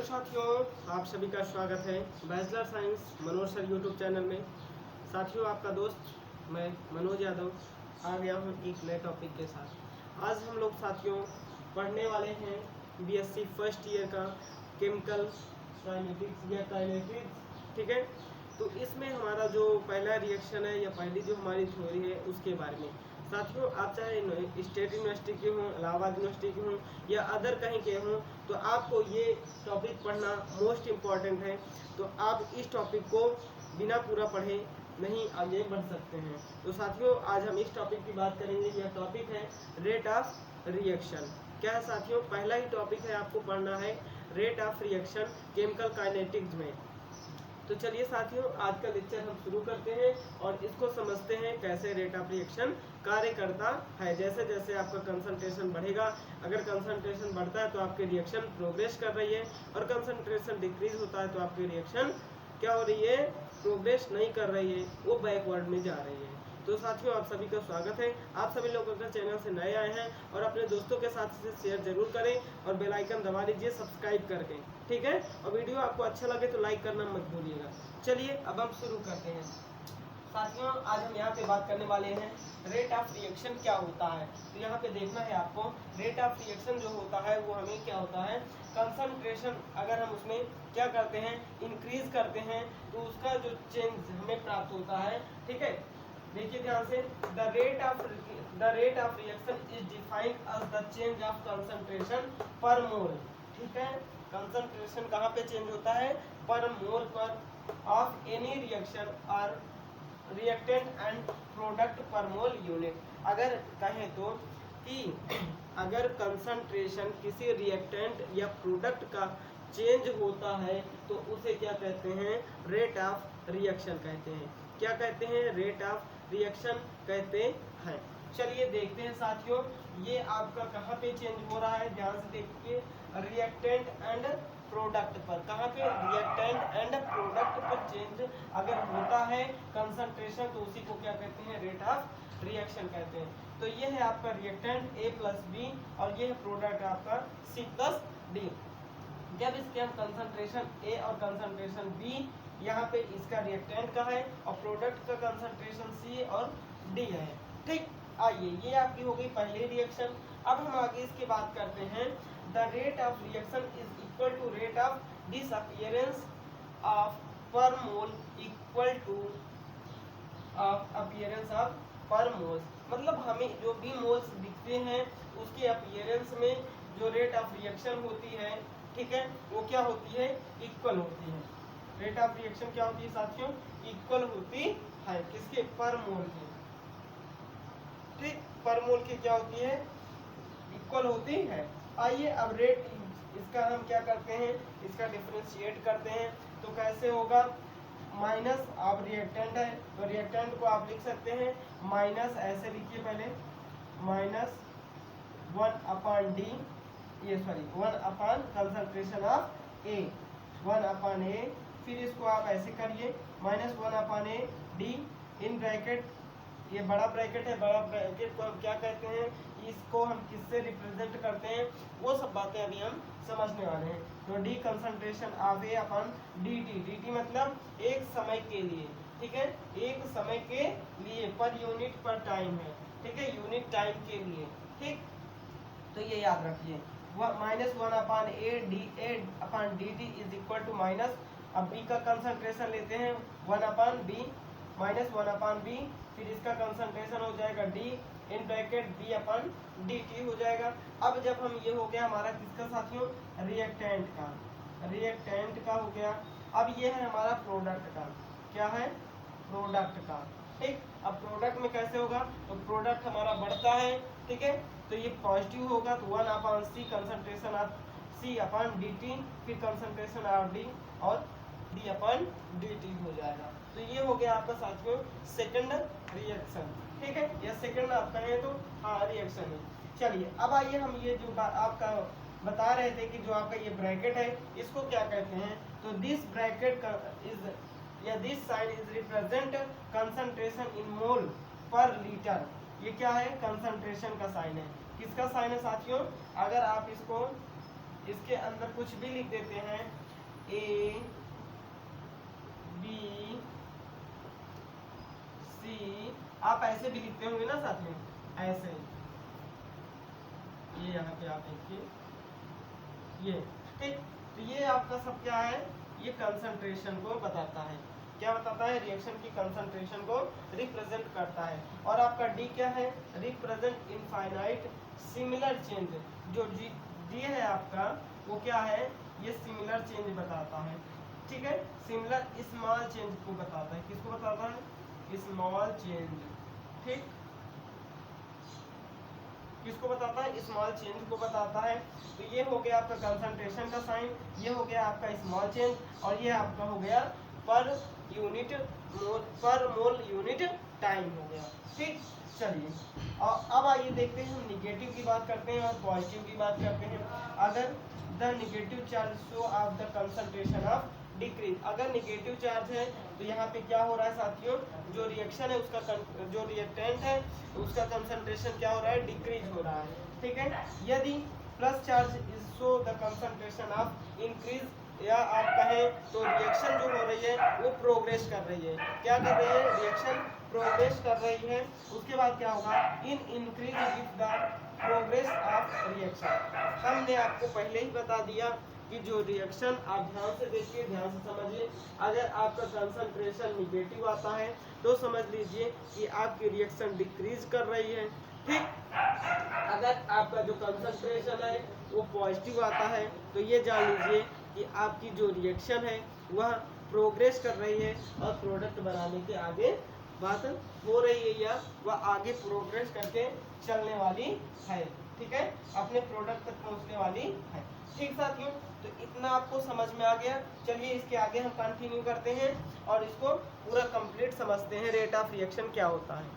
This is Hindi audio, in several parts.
हेलो साथियों, आप सभी का स्वागत है bachelor science Manoj sir YouTube channel में। साथियों, आपका दोस्त मैं मनोज यादव आ गया हूँ एक नए टॉपिक के साथ। आज हम लोग साथियों पढ़ने वाले हैं बीएससी फर्स्ट ईयर का केमिकल काइनेटिक्स या काइनेटिक्स, ठीक है। तो इसमें हमारा जो पहला रिएक्शन है या पहली जो हमारी थ्योरी है उसके बारे में। साथियों, आप चाहे स्टेट यूनिवर्सिटी के हों, इलाहाबाद यूनिवर्सिटी के हों या अदर कहीं के हों, तो आपको ये टॉपिक पढ़ना मोस्ट इम्पॉर्टेंट है। तो आप इस टॉपिक को बिना पूरा पढ़े नहीं आगे बढ़ सकते हैं। तो साथियों, आज हम इस टॉपिक की बात करेंगे। यह टॉपिक है रेट ऑफ रिएक्शन। क्या है साथियों, पहला ही टॉपिक है, आपको पढ़ना है rate of reaction chemical kinetics में। तो चलिए साथियों, आज का लेक्चर हम शुरू करते हैं और इसको समझते हैं कैसे रेट ऑफ रिएक्शन कार्य करता है। जैसे जैसे आपका कंसंट्रेशन बढ़ेगा, अगर कंसंट्रेशन बढ़ता है तो आपकी रिएक्शन प्रोग्रेस कर रही है, और कंसंट्रेशन डिक्रीज होता है तो आपकी रिएक्शन क्या हो रही है, प्रोग्रेस नहीं कर रही है, वो बैकवर्ड में जा रही है। तो साथियों, आप सभी का स्वागत है। आप सभी लोग अगर चैनल से नए आए हैं और अपने दोस्तों के साथ इसे शेयर जरूर करें और बेल आइकन दबा लीजिए सब्सक्राइब करके, ठीक है। और वीडियो आपको अच्छा लगे तो लाइक करना मत भूलिएगा। चलिए अब हम शुरू करते हैं। साथियों, आज हम यहाँ पे बात करने वाले हैं रेट ऑफ रिएक्शन क्या होता है। तो यहाँ पे देखना है आपको, रेट ऑफ रिएक्शन जो होता है वो हमें क्या होता है, कंसंट्रेशन अगर हम उसमें क्या करते हैं, इंक्रीज करते हैं तो उसका जो चेंज हमें प्राप्त होता है, ठीक है। देखिए ध्यान से, the rate of reaction is defined as the change of concentration per mole, ठीक है। कंसंट्रेशन कहाँ पे चेंज होता है, पर मोल पर ऑफ एनी रिएक्शन और रिएक्टेंट एंड प्रोडक्ट पर मोल यूनिट। अगर कहें तो कि अगर कंसंट्रेशन किसी रिएक्टेंट या प्रोडक्ट का चेंज होता है तो उसे क्या कहते हैं, रेट ऑफ रिएक्शन कहते हैं। क्या कहते हैं, रेट ऑफ रिएक्शन कहते हैं। चलिए देखते हैं साथियों, ये आपका कहाँ पे चेंज हो रहा है, ध्यान से देखिए, रिएक्टेंट एंड प्रोडक्ट पर। कहाँ पे, रिएक्टेंट एंड प्रोडक्ट पर चेंज अगर होता है कंसंट्रेशन तो उसी को क्या कहते हैं, रेट ऑफ रिएक्शन कहते हैं। तो ये है आपका रिएक्टेंट A प्लस बी और ये है प्रोडक्ट आपका C प्लस डी। जब इसके हम कंसंट्रेशन A और कंसंट्रेशन B, यहाँ पे इसका रिएक्टेंट का है और प्रोडक्ट का कंसंट्रेशन C और D है, ठीक। आइए, ये आपकी हो गई पहली रिएक्शन। अब हम आगे इसकी बात करते हैं। The rate of reaction is equal to rate of disappearance of per mole equal to appearance of per moles. मतलब हमें जो भी मोल्स दिखते हैं उसके अपीयरेंस में जो रेट ऑफ रिएक्शन होती है, ठीक है, वो क्या होती है, इक्वल होती है। रेट ऑफ रिएक्शन क्या होती है साथियों, इक्वल होती है किसके, पर मोल की, ठीक। पर मोल की क्या होती है, इक्वल होती है। आइए अब रेट इसका हम क्या करते हैं, इसका डिफरेंशिएट करते हैं। तो कैसे होगा, माइनस, आप रिएक्टेंट है तो रिएक्टेंट को आप लिख सकते हैं माइनस, ऐसे लिखिए पहले, माइनस 1/d, ये sorry 1 concentration of A, 1/A। फिर इसको आप ऐसे करिए, minus 1/A d in bracket, ये बड़ा ब्रैकेट है, बड़ा ब्रैकेट को हम क्या कहते हैं, इसको हम किससे रिप्रेजेंट करते हैं, वो सब बातें अभी हम समझने वाले हैं। तो D concentration of A upon dt, dt मतलब एक समय के लिए, ठीक है, एक समय के लिए, पर यूनिट पर टाइम है, ठीक है, यूनिट टाइम के लिए, ठीक। तो ये याद रखिए, minus 1/A dt is equal to minus, अब B का कंसंट्रेशन लेते हैं 1/B, माइनस 1/B, फिर इसका कंसंट्रेशन हो जाएगा D इन ब्रैकेट B/dt हो जाएगा। अब जब हम, ये हो गया हमारा किसका साथियों, रिएक्टेंट का, रिएक्टेंट का हो गया। अब ये है हमारा प्रोडक्ट का, क्या है, प्रोडक्ट का, ठीक। अब प्रोडक्ट में कैसे होगा, तो प्रोडक्ट हमारा बढ़ता है, ठीक है, तो ये पॉजिटिव होगा तो 1/C कंसंट्रेशन ऑफ C/dt, फिर कंसंट्रेशन ऑफ D और D/dt हो जाएगा। तो ये हो गया आपका साथियों सेकंड रिएक्शन, ठीक है, या सेकंड आप कहें तो हाँ रिएक्शन है। चलिए अब आइए हम ये जो आपका बता रहे थे कि जो आपका ये ब्रैकेट है इसको क्या कहते हैं, तो दिस ब्रैकेट इज या this sign is represent concentration in mole per litre. ये क्या है, कंसंट्रेशन का साइन है। किसका साइन है साथियों, अगर आप इसको इसके अंदर कुछ भी लिख देते हैं, ए बी सी, आप ऐसे भी लिखते होंगे ना साथ में, ऐसे, ये यहाँ पे आप देखिए, ये ठीक। तो ये आपका सब क्या है, ये कंसंट्रेशन को बताता है। क्या बताता है, रिएक्शन की कंसंट्रेशन को रिप्रेजेंट करता है। और आपका डी क्या है, रिप्रेजेंट इनफाइनाइट सिमिलर चेंज। जो डी है आपका वो क्या है, ये सिमिलर चेंज बताता है, ठीक है। सिमिलर स्मॉल चेंज को बताता है, किसको बताता है, स्मॉल चेंज, ठीक, किसको बताता है, स्मॉल चेंज को बताता है। तो ये हो गया आपका कंसंट्रेशन का साइन, ये हो गया आपका स्मॉल चेंज, और ये आपका हो गया पर मोल यूनिट टाइम हो गया, ठीक। चलिए और अब आइए देखते हैं, हम निगेटिव की बात करते हैं और पॉजिटिव की बात करते हैं। अगर the negative charge show off the concentration of decrease, अगर निगेटिव चार्ज है तो यहाँ पे क्या हो रहा है साथियों, जो रिएक्शन है उसका, जो रिएक्टेंट है उसका कंसंट्रेशन क्या हो रहा है, डिक्रीज हो रहा है, ठीक है। यदि plus charge is show the concentration of increase, या आप कहें तो रिएक्शन जो हो रही है वो प्रोग्रेस कर रही है, क्या कर रही है, रिएक्शन प्रोग्रेस कर रही है। उसके बाद क्या होगा, in increase with the progress of reaction. हमने आपको पहले ही बता दिया कि जो रिएक्शन, आप ध्यान से देखिए, ध्यान से समझिए, अगर आपका कंसंट्रेशन निगेटिव आता है तो समझ लीजिए कि आपकी रिएक्शन डिक्रीज कर रही है, ठीक। अगर आपका जो कंसंट्रेशन है वो पॉजिटिव आता है तो ये जान लीजिए कि आपकी जो रिएक्शन है वह प्रोग्रेस कर रही है और प्रोडक्ट बनाने के आगे बात हो रही है, या वह आगे प्रोग्रेस करके चलने वाली है, ठीक है, अपने प्रोडक्ट तक पहुंचने वाली है, ठीक साथियों। तो इतना आपको समझ में आ गया। चलिए इसके आगे हम कंटिन्यू करते हैं और इसको पूरा कंप्लीट समझते हैं, रेट ऑफ रिएक्शन क्या होता है।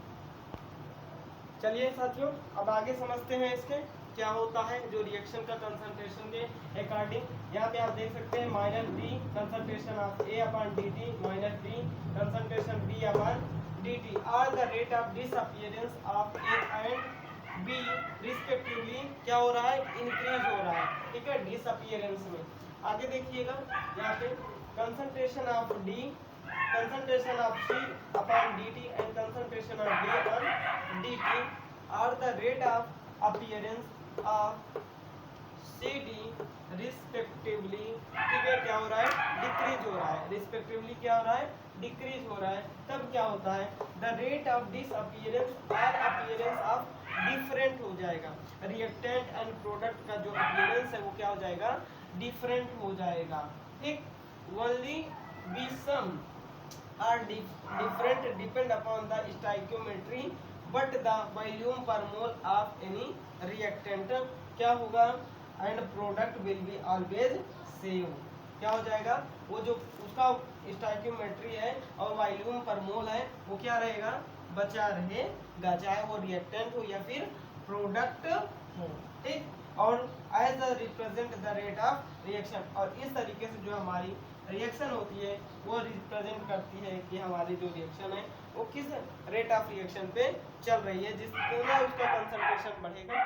चलिए साथियों अब आगे समझते हैं इसके क्या होता है, जो रिएक्शन का कंसंट्रेशन के अकॉर्डिंग। यहाँ पे आप देख सकते हैं minus D concentration of A upon D T minus D concentration B upon D T are the rate of disappearance of A and B respectively क्या हो रहा है, इंक्रीज हो रहा है, ठीक है, डिसअपीयरेंस में। आगे देखिएगा यहाँ पे concentration of D, concentration of C upon dt and concentration of D upon dt are the rate of appearance of CD respectively, ठीक है, क्या हो रहा है, डिक्रीज हो रहा है, रिस्पेक्टिवली क्या हो रहा है, डिक्रीज हो रहा है। तब क्या होता है, द रेट ऑफ डिसअपीयरेंस और अपीयरेंस ऑफ डिफरेंट हो जाएगा, रिएक्टेंट एंड प्रोडक्ट का जो अपीयरेंस है वो क्या हो जाएगा, डिफरेंट हो जाएगा, ठीक। Only be some are different depend upon the stoichiometry but the volume per mole of any reactant क्या होगा, and product will be always same, क्या हो जाएगा, वो जो उसका stoichiometry है और वॉल्यूम पर मोल है वो क्या रहेगा, बचा रहेगा, चाहे वो रिएक्टेंट हो या फिर प्रोडक्ट हो, ठीक। और as a represent the rate of reaction, और इस तरीके से जो हमारी रिएक्शन होती है वो रिप्रेजेंट करती है कि हमारी जो रिएक्शन है वो किस रेट ऑफ रिएक्शन पे चल रही है, जिससे उसका कंसंट्रेशन बढ़ेगा